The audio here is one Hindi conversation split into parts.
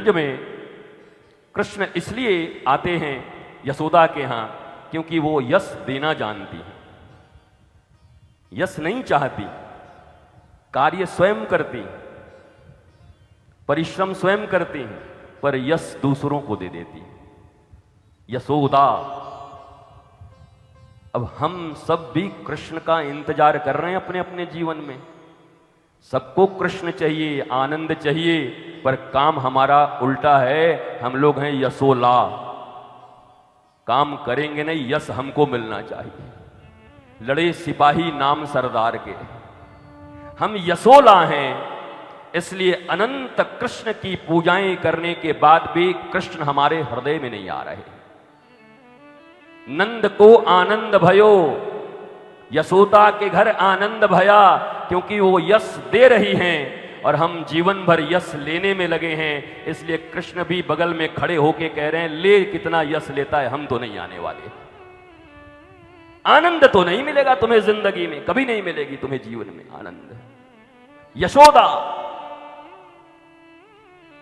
ब्रज में कृष्ण इसलिए आते हैं यशोदा के यहां क्योंकि वो यश देना जानती है, यश नहीं चाहती, कार्य स्वयं करती, परिश्रम स्वयं करती हैं, पर यश दूसरों को दे देती है। यशोदा। अब हम सब भी कृष्ण का इंतजार कर रहे हैं अपने अपने जीवन में। सबको कृष्ण चाहिए, आनंद चाहिए, पर काम हमारा उल्टा है। हम लोग हैं यशोला, काम करेंगे नहीं, यश हमको मिलना चाहिए। लड़े सिपाही नाम सरदार के, हम यशोला हैं, इसलिए अनंत कृष्ण की पूजाएं करने के बाद भी कृष्ण हमारे हृदय में नहीं आ रहे। नंद को आनंद भयो, यशोदा के घर आनंद भया, क्योंकि वो यश दे रही हैं और हम जीवन भर यश लेने में लगे हैं। इसलिए कृष्ण भी बगल में खड़े होके कह रहे हैं, ले कितना यश लेता है, हम तो नहीं आने वाले। आनंद तो नहीं मिलेगा तुम्हें जिंदगी में, कभी नहीं मिलेगी तुम्हें जीवन में आनंद। यशोदा।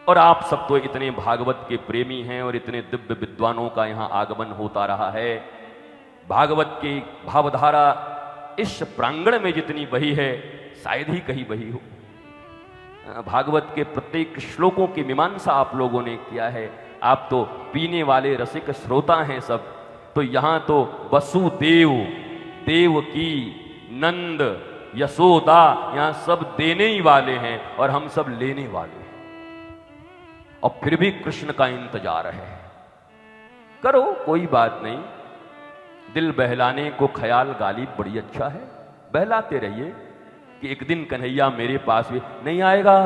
और आप सब तो इतने भागवत के प्रेमी हैं और इतने दिव्य विद्वानों का यहां आगमन होता रहा है। भागवत की भावधारा इस प्रांगण में जितनी बही है शायद ही कहीं बही हो। भागवत के प्रत्येक श्लोकों की मीमांसा आप लोगों ने किया है। आप तो पीने वाले रसिक श्रोता हैं सब। तो यहां तो वसुदेव, देवकी, नंद, यशोदा, यहां सब देने ही वाले हैं और हम सब लेने वाले हैं। और फिर भी कृष्ण का इंतजार है। करो, कोई बात नहीं। दिल बहलाने को ख्याल गालिब बड़ी अच्छा है, बहलाते रहिए कि एक दिन कन्हैया मेरे पास भी नहीं आएगा।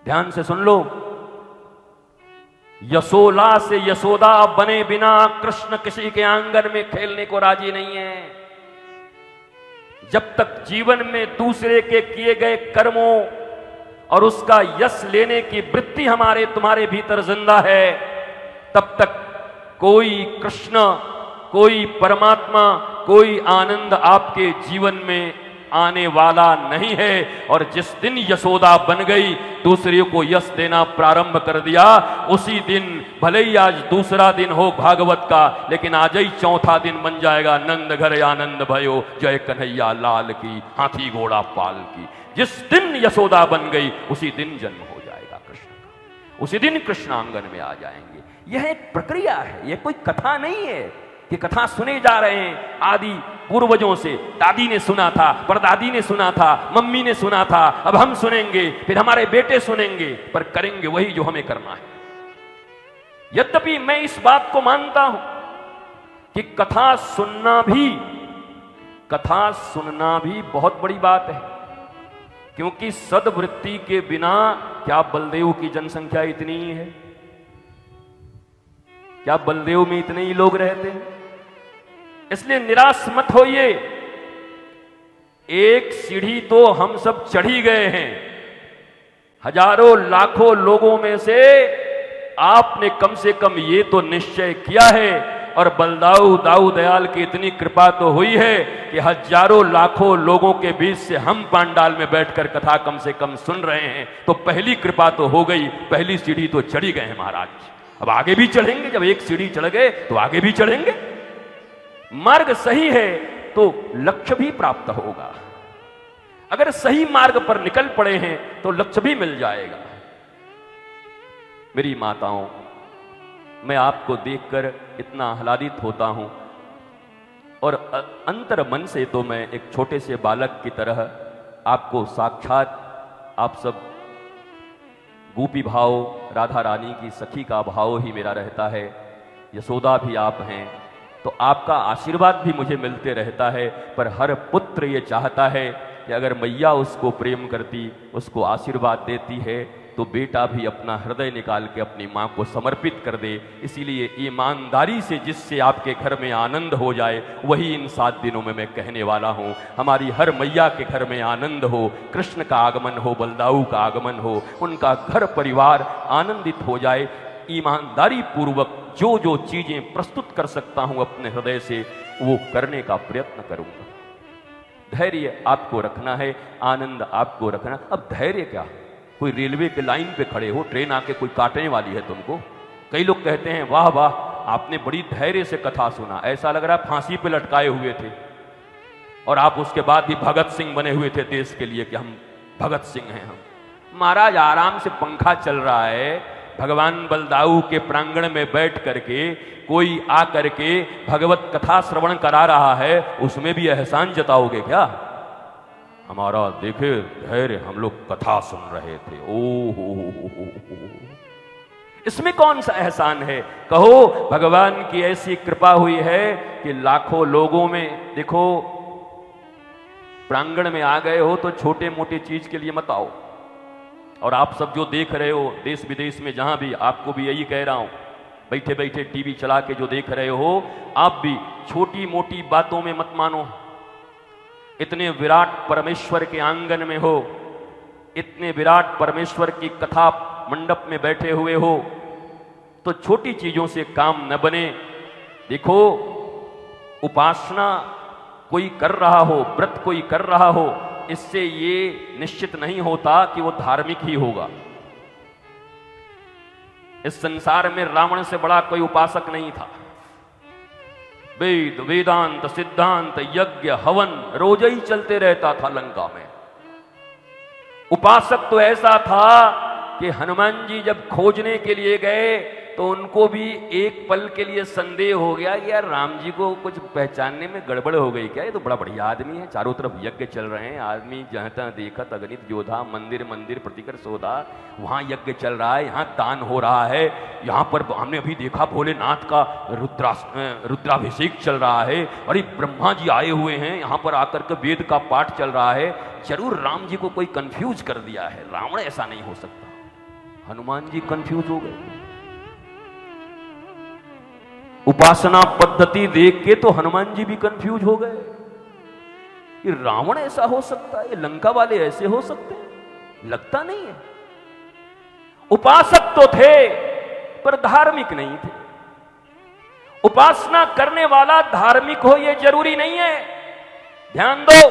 ध्यान से सुन लो, यशोला से यशोदा बने बिना कृष्ण किसी के आंगन में खेलने को राजी नहीं है। जब तक जीवन में दूसरे के किए गए कर्मों और उसका यश लेने की वृत्ति हमारे तुम्हारे भीतर जिंदा है, तब तक कोई कृष्ण, कोई परमात्मा, कोई आनंद आपके जीवन में आने वाला नहीं है। और जिस दिन यशोदा बन गई, दूसरे को यश देना प्रारंभ कर दिया, उसी दिन भले ही आज दूसरा दिन हो भागवत का, लेकिन आज ही चौथा दिन बन जाएगा नंद घर आनंद भयो, जय कन्हैया लाल की, हाथी घोड़ा पाल की। जिस दिन यशोदा बन गई उसी दिन जन्म हो जाएगा कृष्ण का, उसी दिन कृष्ण आंगन में आ जाएंगे। यह एक प्रक्रिया है, यह कोई कथा नहीं है कि कथा सुने जा रहे हैं आदि पूर्वजों से। दादी ने सुना था, परदादी ने सुना था, मम्मी ने सुना था, अब हम सुनेंगे, फिर हमारे बेटे सुनेंगे, पर करेंगे वही जो हमें करना है। यद्यपि मैं इस बात को मानता हूं कि कथा सुनना भी बहुत बड़ी बात है, क्योंकि सद्वृत्ति के बिना क्या बलदेव की जनसंख्या इतनी ही है? क्या बलदेव में इतने ही लोग रहते हैं? इसलिए निराश मत होइए। एक सीढ़ी तो हम सब चढ़ी गए हैं। हजारों लाखों लोगों में से आपने कम से कम ये तो निश्चय किया है, और बलदाऊ दाऊ दयाल की इतनी कृपा तो हुई है कि हजारों लाखों लोगों के बीच से हम पांडाल में बैठकर कथा कम से कम सुन रहे हैं। तो पहली कृपा तो हो गई, पहली सीढ़ी तो चढ़ी गए हैं महाराज। अब आगे भी चढ़ेंगे, जब एक सीढ़ी चढ़ गए तो आगे भी चढ़ेंगे। मार्ग सही है तो लक्ष्य भी प्राप्त होगा। अगर सही मार्ग पर निकल पड़े हैं तो लक्ष्य भी मिल जाएगा। मेरी माताओं, मैं आपको देखकर इतना आह्लादित होता हूं, और अंतर मन से तो मैं एक छोटे से बालक की तरह आपको साक्षात, आप सब गोपी भाव, राधा रानी की सखी का भाव ही मेरा रहता है। यशोदा भी आप हैं, तो आपका आशीर्वाद भी मुझे मिलते रहता है। पर हर पुत्र ये चाहता है कि अगर मैया उसको प्रेम करती, उसको आशीर्वाद देती है, तो बेटा भी अपना हृदय निकाल के अपनी माँ को समर्पित कर दे। इसीलिए ईमानदारी से जिससे आपके घर में आनंद हो जाए, वही इन 7 दिनों में मैं कहने वाला हूँ। हमारी हर मैया के घर में आनंद हो, कृष्ण का आगमन हो, बलदाऊ का आगमन हो, उनका घर परिवार आनंदित हो जाए। ईमानदारी पूर्वक जो जो चीजें प्रस्तुत कर सकता हूं अपने हृदय से, वो करने का प्रयत्न करूंगा। धैर्य आपको रखना है, आनंद आपको रखना। अब धैर्य क्या? कोई रेलवे के लाइन पे खड़े हो, ट्रेन आके कोई काटने वाली है तुमको। कई लोग कहते हैं वाह वाह आपने बड़ी धैर्य से कथा सुना, ऐसा लग रहा है फांसी पे लटकाए हुए थे और आप उसके बाद भी भगत सिंह बने हुए थे देश के लिए कि हम भगत सिंह हैं हम। महाराज आराम से पंखा चल रहा है, भगवान बलदाऊ के प्रांगण में बैठ करके कोई आ करके भगवत कथा श्रवण करा रहा है, उसमें भी एहसान जताओगे क्या? हमारा देखे धैर्य, हम लोग कथा सुन रहे थे, ओ हो, इसमें कौन सा एहसान है? कहो भगवान की ऐसी कृपा हुई है कि लाखों लोगों में, देखो प्रांगण में आ गए हो तो छोटे मोटे चीज के लिए मत आओ। और आप सब जो देख रहे हो देश विदेश में जहां भी, आपको भी यही कह रहा हूं, बैठे बैठे टीवी चला के जो देख रहे हो, आप भी छोटी मोटी बातों में मत मानो। इतने विराट परमेश्वर के आंगन में हो, इतने विराट परमेश्वर की कथा मंडप में बैठे हुए हो, तो छोटी चीजों से काम न बने। देखो उपासना कोई कर रहा हो, व्रत कोई कर रहा हो, इससे ये निश्चित नहीं होता कि वो धार्मिक ही होगा। इस संसार में रावण से बड़ा कोई उपासक नहीं था। वेद वेदांत सिद्धांत यज्ञ हवन रोज ही चलते रहता था लंका में। उपासक तो ऐसा था कि हनुमान जी जब खोजने के लिए गए तो उनको भी एक पल के लिए संदेह हो गया कि यार राम जी को कुछ पहचानने में गड़बड़ हो गई क्या? ये तो बड़ा बढ़िया आदमी है, चारों तरफ यज्ञ चल रहे हैं, आदमी जहां तहां देखत अगणित योद्धा, मंदिर मंदिर प्रतिकर सौदा, वहां यज्ञ चल रहा है, यहाँ दान हो रहा है, यहाँ पर हमने अभी देखा भोलेनाथ का रुद्राभिषेक चल रहा है, अरे ब्रह्मा जी आए हुए हैं, यहाँ पर आकर के वेद का पाठ चल रहा है, जरूर राम जी को कोई कंफ्यूज कर दिया है, रावण ऐसा नहीं हो सकता। हनुमान जी कंफ्यूज हो गए। उपासना पद्धति देख के तो हनुमान जी भी कंफ्यूज हो गए कि रावण ऐसा हो सकता है, लंका वाले ऐसे हो सकते हैं, लगता नहीं है। उपासक तो थे पर धार्मिक नहीं थे। उपासना करने वाला धार्मिक हो यह जरूरी नहीं है, ध्यान दो।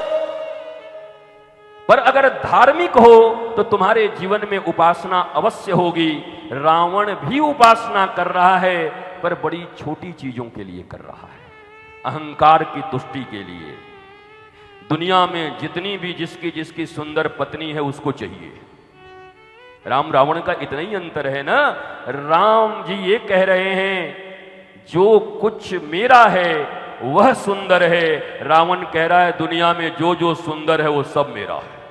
पर अगर धार्मिक हो तो तुम्हारे जीवन में उपासना अवश्य होगी। रावण भी उपासना कर रहा है पर बड़ी छोटी चीजों के लिए कर रहा है, अहंकार की तुष्टि के लिए। दुनिया में जितनी भी जिसकी जिसकी सुंदर पत्नी है उसको चाहिए। राम रावण का इतना ही अंतर है ना। राम जी ये कह रहे हैं जो कुछ मेरा है वह सुंदर है, रावण कह रहा है दुनिया में जो जो सुंदर है वो सब मेरा है।